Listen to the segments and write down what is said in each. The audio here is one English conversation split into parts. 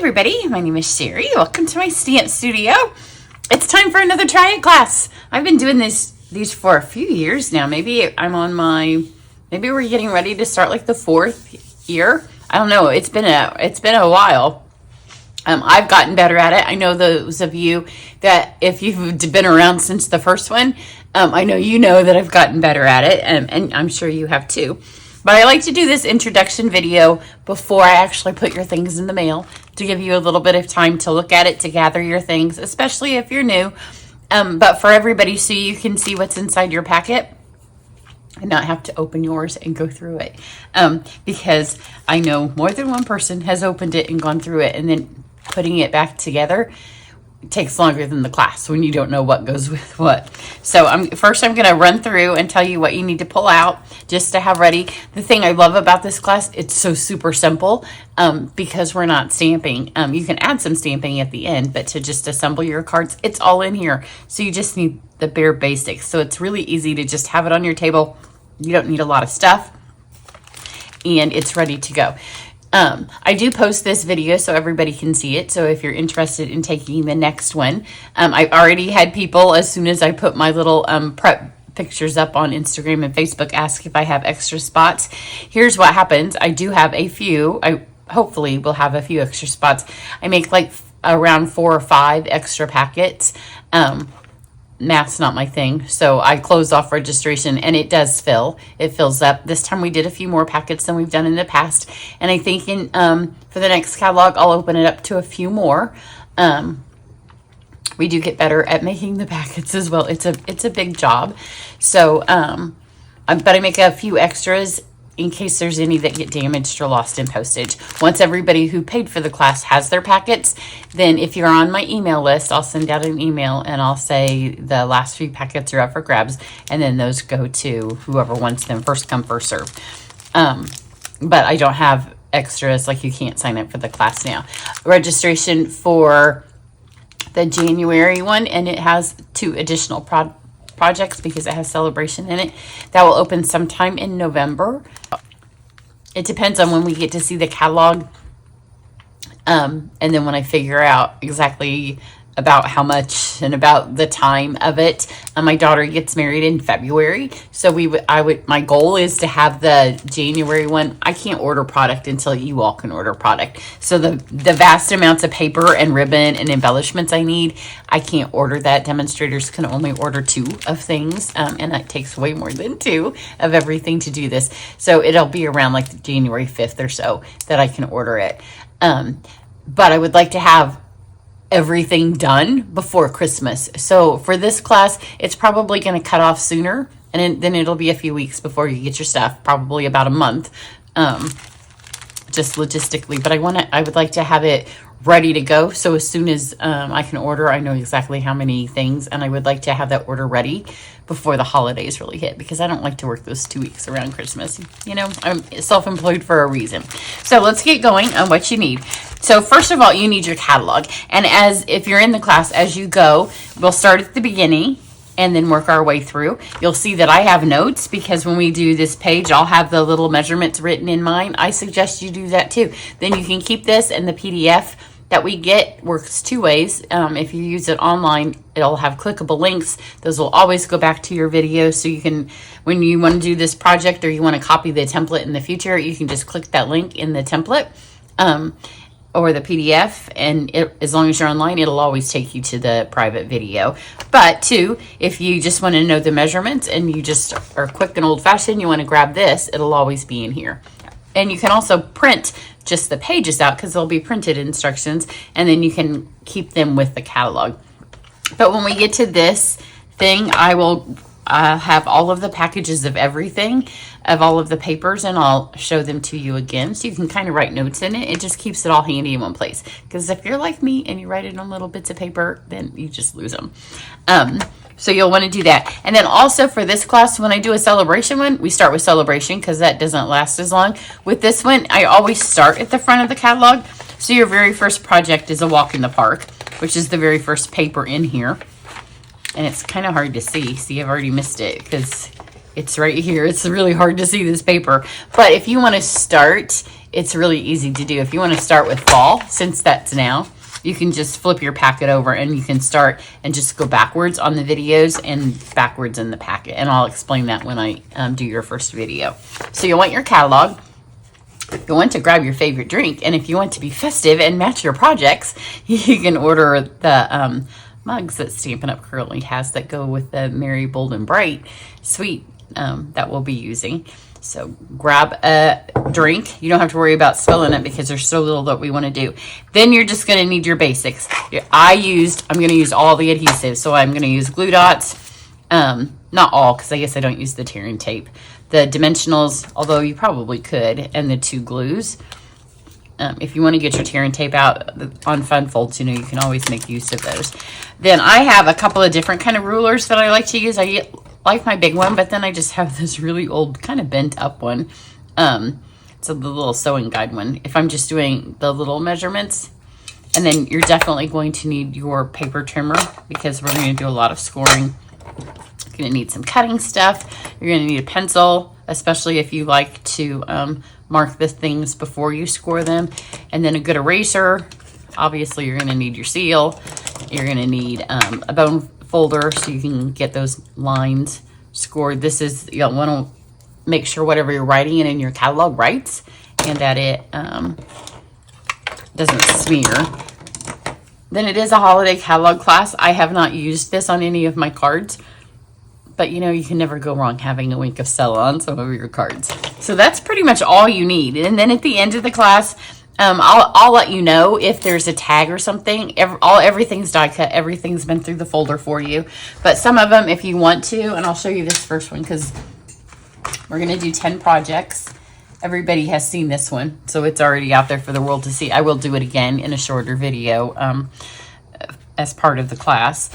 everybody, my name is Sherry. Welcome to my stamp studio. It's time for another try it class. I've been doing these for a few years now. Maybe we're getting ready to start like the 4th year. I don't know. It's been a while. I've gotten better at it. I know those of you that if you've been around since the first one, I know you know that I've gotten better at it, and I'm sure you have too. But I like to do this introduction video before I actually put your things in the mail to give you a little bit of time to look at it, to gather your things, especially if you're new. But for everybody, so you can see what's inside your packet and not have to open yours and go through it. Because I know more than one person has opened it and gone through it, and then putting it back together takes longer than the class when you don't know what goes with what. So I'm going to run through and tell you what you need to pull out just to have ready. The thing I love about this class, it's so super simple because we're not stamping. You can add some stamping at the end, but to just assemble your cards, it's all in here. So you just need the bare basics. So it's really easy to just have it on your table. You don't need a lot of stuff, and it's ready to go. I do post this video so everybody can see it. So if you're interested in taking the next one, I've already had people, as soon as I put my little prep pictures up on Instagram and Facebook, ask if I have extra spots. Here's what happens. I do have a few. I hopefully will have a few extra spots. I make like around 4 or 5 extra packets. Math's not my thing, so I close off registration, and it does fill. It fills up. This time we did a few more packets than we've done in the past, and I think for the next catalog I'll open it up to a few more. We do get better at making the packets as well. It's a big job, so but I make a few extras in case there's any that get damaged or lost in postage. Once everybody who paid for the class has their packets, then if you're on my email list, I'll send out an email and I'll say the last few packets are up for grabs, and then those go to whoever wants them, first come, first serve. But I don't have extras, like you can't sign up for the class now. Registration for the January one, and it has 2 additional projects because it has Saleabration in it. That will open sometime in November. It depends on when we get to see the catalog, and then when I figure out exactly about how much and about the time of it. My daughter gets married in February, so my goal is to have the January one. I can't order product until you all can order product. So the vast amounts of paper and ribbon and embellishments I need, I can't order that. Demonstrators can only order 2 of things, and it takes way more than 2 of everything to do this. So it'll be around like January 5th or so that I can order it. But I would like to have everything done before Christmas. So for this class, it's probably going to cut off sooner, and then it'll be a few weeks before you get your stuff, probably about a month, just logistically. But I would like to have it ready to go, so as soon as I can order, I know exactly how many things, and I would like to have that order ready before the holidays really hit, because I don't like to work those 2 weeks around Christmas. You know, I'm self-employed for a reason. So let's get going on what you need. So first of all, you need your catalog, and if you're in the class, as you go, we'll start at the beginning and then work our way through. You'll see that I have notes, because when we do this page, I'll have the little measurements written in mine. I suggest you do that too. Then you can keep this, and the PDF that we get works 2 ways. If you use it online, it'll have clickable links. Those will always go back to your video, so you can, when you want to do this project or you want to copy the template in the future, you can just click that link in the template or the PDF, and as long as you're online, it'll always take you to the private video. But 2, if you just want to know the measurements and you just are quick and old-fashioned, you want to grab this, it'll always be in here. And you can also print just the pages out, because they'll be printed instructions, and then you can keep them with the catalog. But when we get to this thing, I will have all of the packages of everything, of all of the papers, and I'll show them to you again, so you can kind of write notes in it. It just keeps it all handy in one place, because if you're like me and you write it on little bits of paper, then you just lose them. So you'll want to do that. And then also for this class, when I do a Saleabration one, we start with Saleabration because that doesn't last as long. With this one, I always start at the front of the catalog. So your very first project is a walk in the park, which is the very first paper in here. And it's kind of hard to see. See, I've already missed it because it's right here. It's really hard to see this paper. But if you want to start it's really easy to do. If you want to start with fall, since that's now, you can just flip your packet over and you can start and just go backwards on the videos and backwards in the packet. And I'll explain that when I do your first video. So you'll want your catalog. You'll want to grab your favorite drink. And if you want to be festive and match your projects, you can order the mugs that Stampin' Up! Currently has that go with the Merry, Bold, and Bright suite that we'll be using. So grab a drink. You don't have to worry about spilling it because there's so little that we want to do. Then you're just going to need your basics. I'm going to use all the adhesives. So I'm going to use glue dots. Not all, because I guess I don't use the tearing tape. The dimensionals, although you probably could, and the 2 glues. If you want to get your tearing tape out on fun folds, you can always make use of those. Then I have a couple of different kind of rulers that I like to use. I like my big one, but then I just have this really old kind of bent up one. It's the little sewing guide one. If I'm just doing the little measurements. And then you're definitely going to need your paper trimmer because we're going to do a lot of scoring. You're going to need some cutting stuff. You're going to need a pencil, especially if you like to mark the things before you score them. And then a good eraser. Obviously, you're going to need your seal. You're going to need a bone folder so you can get those lines scored. This is, you want to make sure whatever you're writing in your catalog writes and that it doesn't smear. Then it is a holiday catalog class. I have not used this on any of my cards, but you can never go wrong having a wink of Stella on some of your cards. So that's pretty much all you need. And then at the end of the class, I'll let you know if there's a tag or something. Everything's die cut. Everything's been through the folder for you. But some of them, if you want to, and I'll show you this first one because we're going to do 10 projects. Everybody has seen this one, so it's already out there for the world to see. I will do it again in a shorter video as part of the class.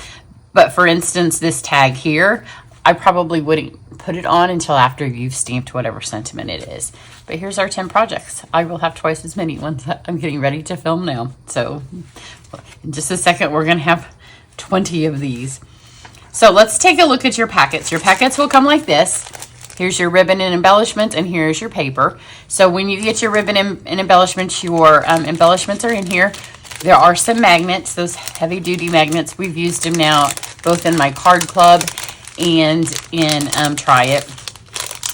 But for instance, this tag here, I probably wouldn't put it on until after you've stamped whatever sentiment it is. But here's our 10 projects. I will have twice as many ones that I'm getting ready to film now. So in just a second, we're going to have 20 of these. So let's take a look at your packets. Your packets will come like this. Here's your ribbon and embellishment, and here's your paper. So when you get your ribbon and embellishments, your embellishments are in here. There are some magnets, those heavy-duty magnets. We've used them now both in my card club and in Try It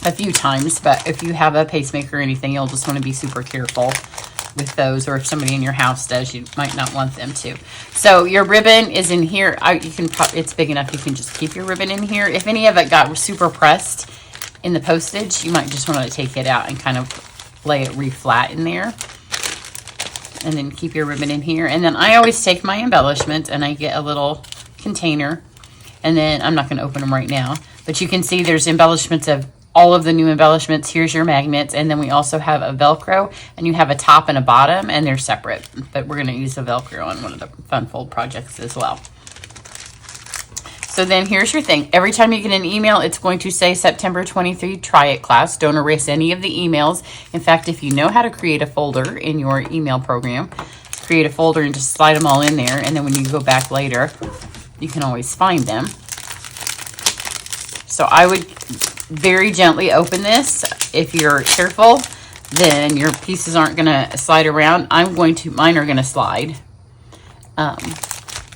a few times. But if you have a pacemaker or anything, you'll just want to be super careful with those. Or if somebody in your house does, you might not want them to. So your ribbon is in here. It's big enough you can just keep your ribbon in here. If any of it got super pressed in the postage, you might just want to take it out and kind of lay it re-flat in there. And then keep your ribbon in here. And then I always take my embellishments and I get a little container. And then I'm not going to open them right now. But you can see there's embellishments of all of the new embellishments. Here's your magnets. And then we also have a Velcro. And you have a top and a bottom. And they're separate. But we're going to use the Velcro on one of the Fun Fold projects as well. So then here's your thing. Every time you get an email, it's going to say September 23 Try It class. Don't erase any of the emails. In fact, if you know how to create a folder in your email program, create a folder and just slide them all in there. And then when you go back later, you can always find them. So I would very gently open this. If you're careful, then your pieces aren't going to slide around. Mine are going to slide.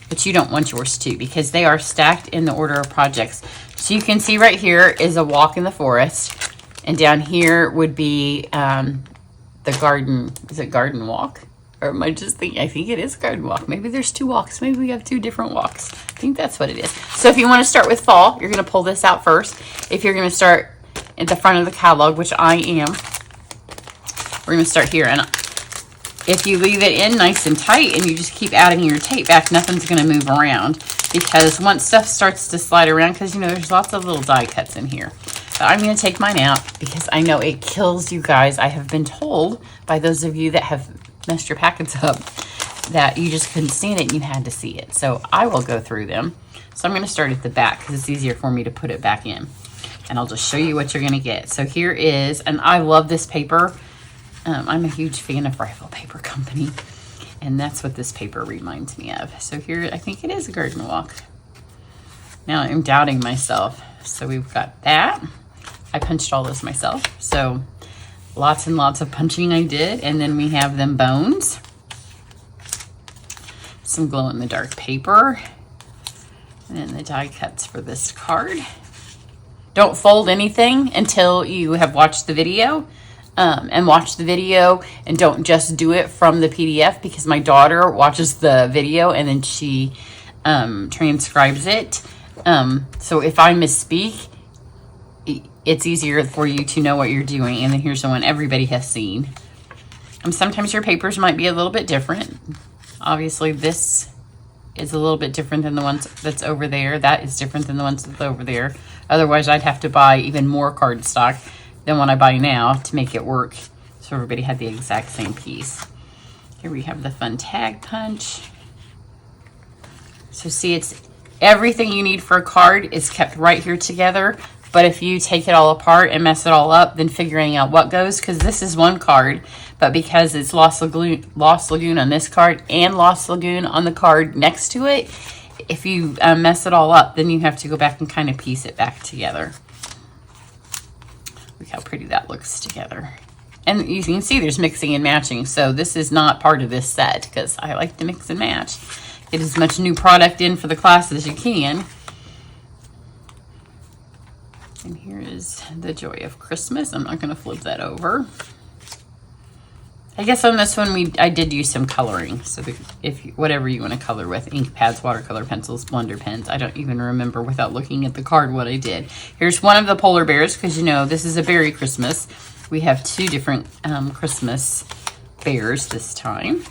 But you don't want yours to because they are stacked in the order of projects. So you can see right here is a walk in the forest. And down here would be the garden. Is it garden walk? Or am I just thinking? I think it is garden walk. Maybe there's 2 walks. Maybe we have 2 different walks. I think that's what it is. So if you want to start with fall, you're going to pull this out first. If you're going to start at the front of the catalog, which I am, we're going to start here. And if you leave it in nice and tight and you just keep adding your tape back, nothing's going to move around. Because once stuff starts to slide around, because there's lots of little die cuts in here. But I'm going to take mine out because I know it kills you guys. I have been told by those of you that have messed your packets up that you just couldn't stand it and you had to see it. So I will go through them. So I'm going to start at the back because it's easier for me to put it back in. And I'll just show you what you're going to get. So here is, and I love this paper. I'm a huge fan of Rifle Paper Company. And that's what this paper reminds me of. So here, I think it is a garden walk. Now I'm doubting myself. So we've got that. I punched all this myself. So Lots and lots of punching I did. And then we have them bones. Some glow-in-the-dark paper. And then the die cuts for this card. Don't fold anything until you have watched the video. And watch the video, and don't just do it from the PDF, because my daughter watches the video and then she transcribes it. So if I misspeak, it's easier for you to know what you're doing. And then here's the one everybody has seen. Sometimes your papers might be a little bit different. Obviously, this is a little bit different than the ones that's over there. That is different than the ones that's over there. Otherwise, I'd have to buy even more cardstock than what I buy now to make it work. So everybody had the exact same piece. Here we have the fun tag punch. So see, it's everything you need for a card is kept right here together. But if you take it all apart and mess it all up, then figuring out what goes, because this is one card, but because it's Lost Lagoon on this card and Lost Lagoon on the card next to it, if you mess it all up, then you have to go back and kind of piece it back together. Look how pretty that looks together. And you can see there's mixing and matching. So this is not part of this set, because I like to mix and match. Get as much new product in for the class as you can. And here is the Joy of Christmas. I'm not going to flip that over. I guess on this one I did use some coloring. So whatever you want to color with, ink pads, watercolor pencils, blender pens. I don't even remember without looking at the card what I did. Here's one of the polar bears, because you know this is a berry Christmas. We have two different Christmas bears this time.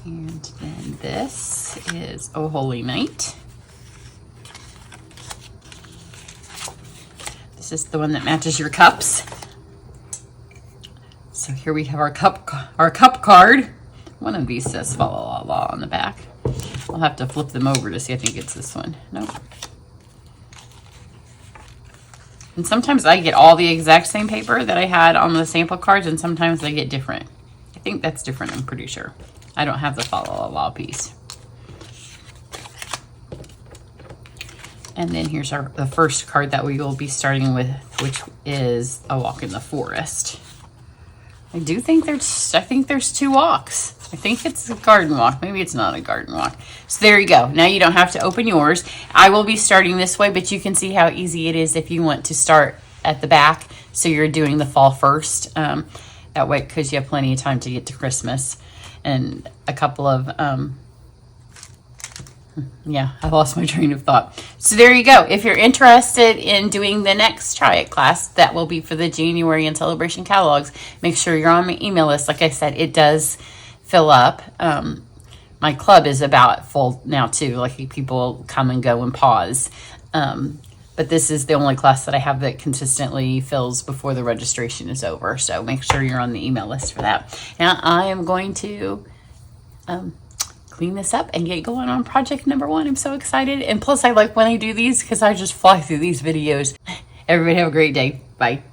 And then this is Oh Holy Night. This is the one that matches your cups. So here we have our cup card. One of these says Fa La La La on the back. I'll have to flip them over to see. I think it's this one. Nope. And sometimes I get all the exact same paper that I had on the sample cards, and sometimes I get different. I think that's different, I'm pretty sure. I don't have the Fa La La La piece. And then here's the first card that we will be starting with, which is A Walk in the Forest. I think there's two walks. I think it's a garden walk. Maybe it's not a garden walk. So there you go. Now you don't have to open yours. I will be starting this way, but you can see how easy it is if you want to start at the back. So you're doing the fall first. That way, because you have plenty of time to get to Christmas. And a couple of... yeah, I lost my train of thought. So there you go. If you're interested in doing the next Try It class, that will be for the January and Saleabration catalogs, make sure you're on my email list. Like I said, it does fill up. My club is about full now too. Like people come and go and pause. But this is the only class that I have that consistently fills before the registration is over. So make sure you're on the email list for that. Now I am going to... clean this up and get going on project number 1. I'm so excited. And plus I like when I do these because I just fly through these videos. Everybody have a great day. Bye.